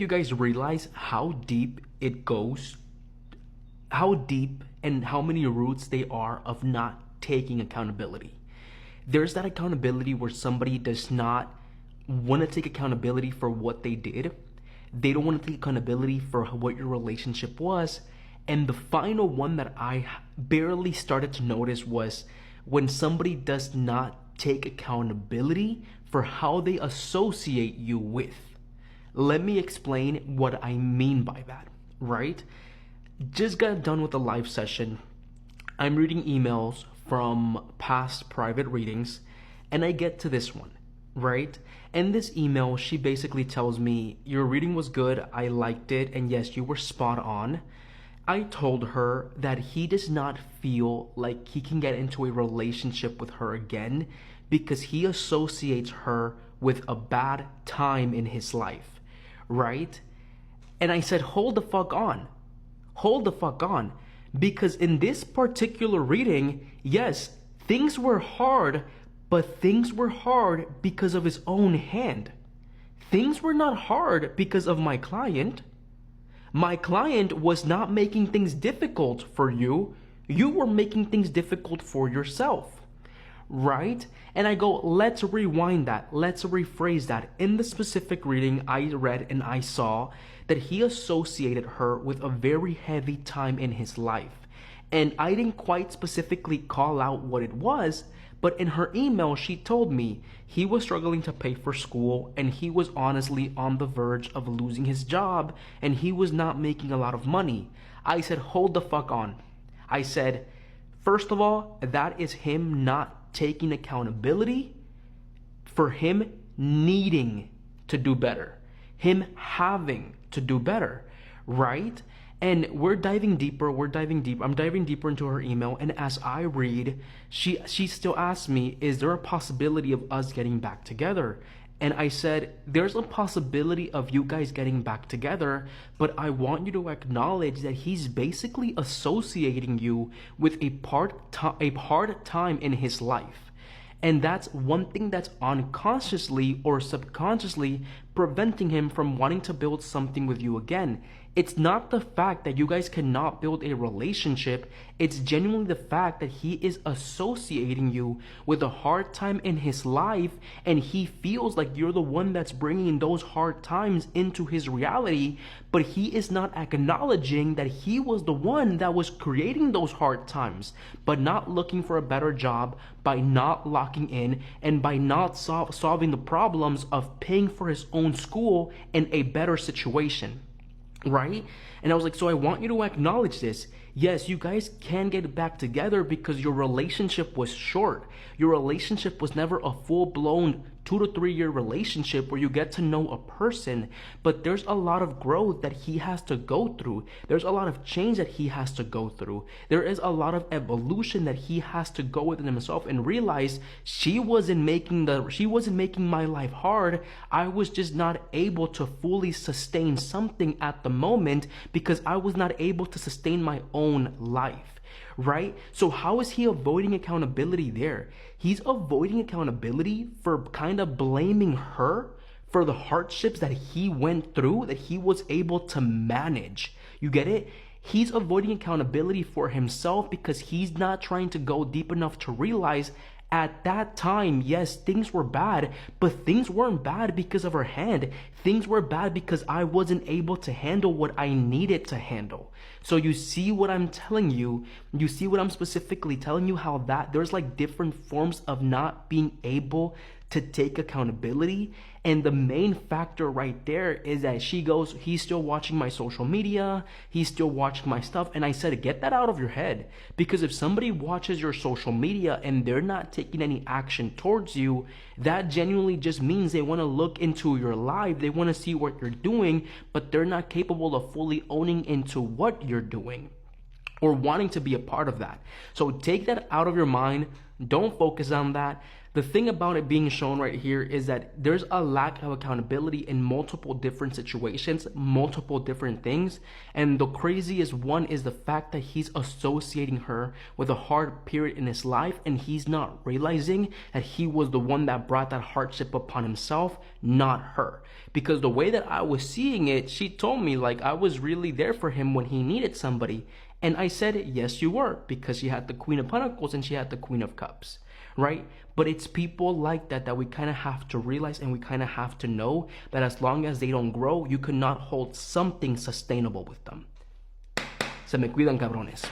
You guys realize how deep it goes, how deep and how many roots they are of not taking accountability. There's that accountability where somebody does not want to take accountability for what they did. They don't want to take accountability for what your relationship was. And the final one that I barely started to notice was when somebody does not take accountability for how they associate you with. Let me explain what I mean by that, right? Just got done with a live session. I'm reading emails from past private readings, and I get to this one, right? In this email, she basically tells me, your reading was good, I liked it, and yes, you were spot on. I told her that he does not feel like he can get into a relationship with her again because he associates her with a bad time in his life, right? And I said, hold the fuck on. Hold the fuck on. Because in this particular reading, yes, things were hard, but things were hard because of his own hand. Things were not hard because of my client. My client was not making things difficult for you. You were making things difficult for yourself, right? And I go, let's rewind that. Let's rephrase that. In the specific reading I read and I saw that he associated her with a very heavy time in his life. And I didn't quite specifically call out what it was, but in her email, she told me he was struggling to pay for school and he was honestly on the verge of losing his job and he was not making a lot of money. I said, hold the fuck on. I said, first of all, that is him not taking accountability for him needing to do better, him having to do better, right? And we're diving deeper. I'm diving deeper into her email. And as I read, she still asks me, is there a possibility of us getting back together? And I said, there's a possibility of you guys getting back together, but I want you to acknowledge that he's basically associating you with a hard time in his life. And that's one thing that's unconsciously or subconsciously preventing him from wanting to build something with you again. It's not the fact that you guys cannot build a relationship. It's genuinely the fact that he is associating you with a hard time in his life, and he feels like you're the one that's bringing those hard times into his reality, but he is not acknowledging that he was the one that was creating those hard times, but not looking for a better job, by not locking in, and by not solving the problems of paying for his own school in a better situation. Right? And I was like, so I want you to acknowledge this. Yes, you guys can get back together because your relationship was short. Your relationship was never a full-blown 2 to 3 year relationship where you get to know a person, but there's a lot of growth that he has to go through. There's a lot of change that he has to go through. There is a lot of evolution that he has to go within himself and realize she wasn't making my life hard. I was just not able to fully sustain something at the moment because I was not able to sustain my own life, right? So how is he avoiding accountability there? He's avoiding accountability for kind of blaming her for the hardships that he went through, that he was able to manage. You get it? He's avoiding accountability for himself because he's not trying to go deep enough to realize at that time, yes, things were bad, but things weren't bad because of her hand. Things were bad because I wasn't able to handle what I needed to handle. So you see what I'm telling you? You see what I'm specifically telling you, how that there's like different forms of not being able to take accountability. And the main factor right there is that she goes, he's still watching my social media, he's still watching my stuff. And I said, get that out of your head, because if somebody watches your social media and they're not taking any action towards you, that genuinely just means they want to look into your life, they want to see what you're doing, but they're not capable of fully owning into what you're doing or wanting to be a part of that. So take that out of your mind. Don't focus on that. The thing about it being shown right here is that there's a lack of accountability in multiple different situations, multiple different things. And the craziest one is the fact that he's associating her with a hard period in his life, and he's not realizing that he was the one that brought that hardship upon himself, not her. Because the way that I was seeing it, she told me like I was really there for him when he needed somebody. And I said, yes, you were, because she had the Queen of Pentacles and she had the Queen of Cups, right? But it's people like that that we kind of have to realize, and we kind of have to know that as long as they don't grow, you cannot hold something sustainable with them. Se me cuidan, cabrones.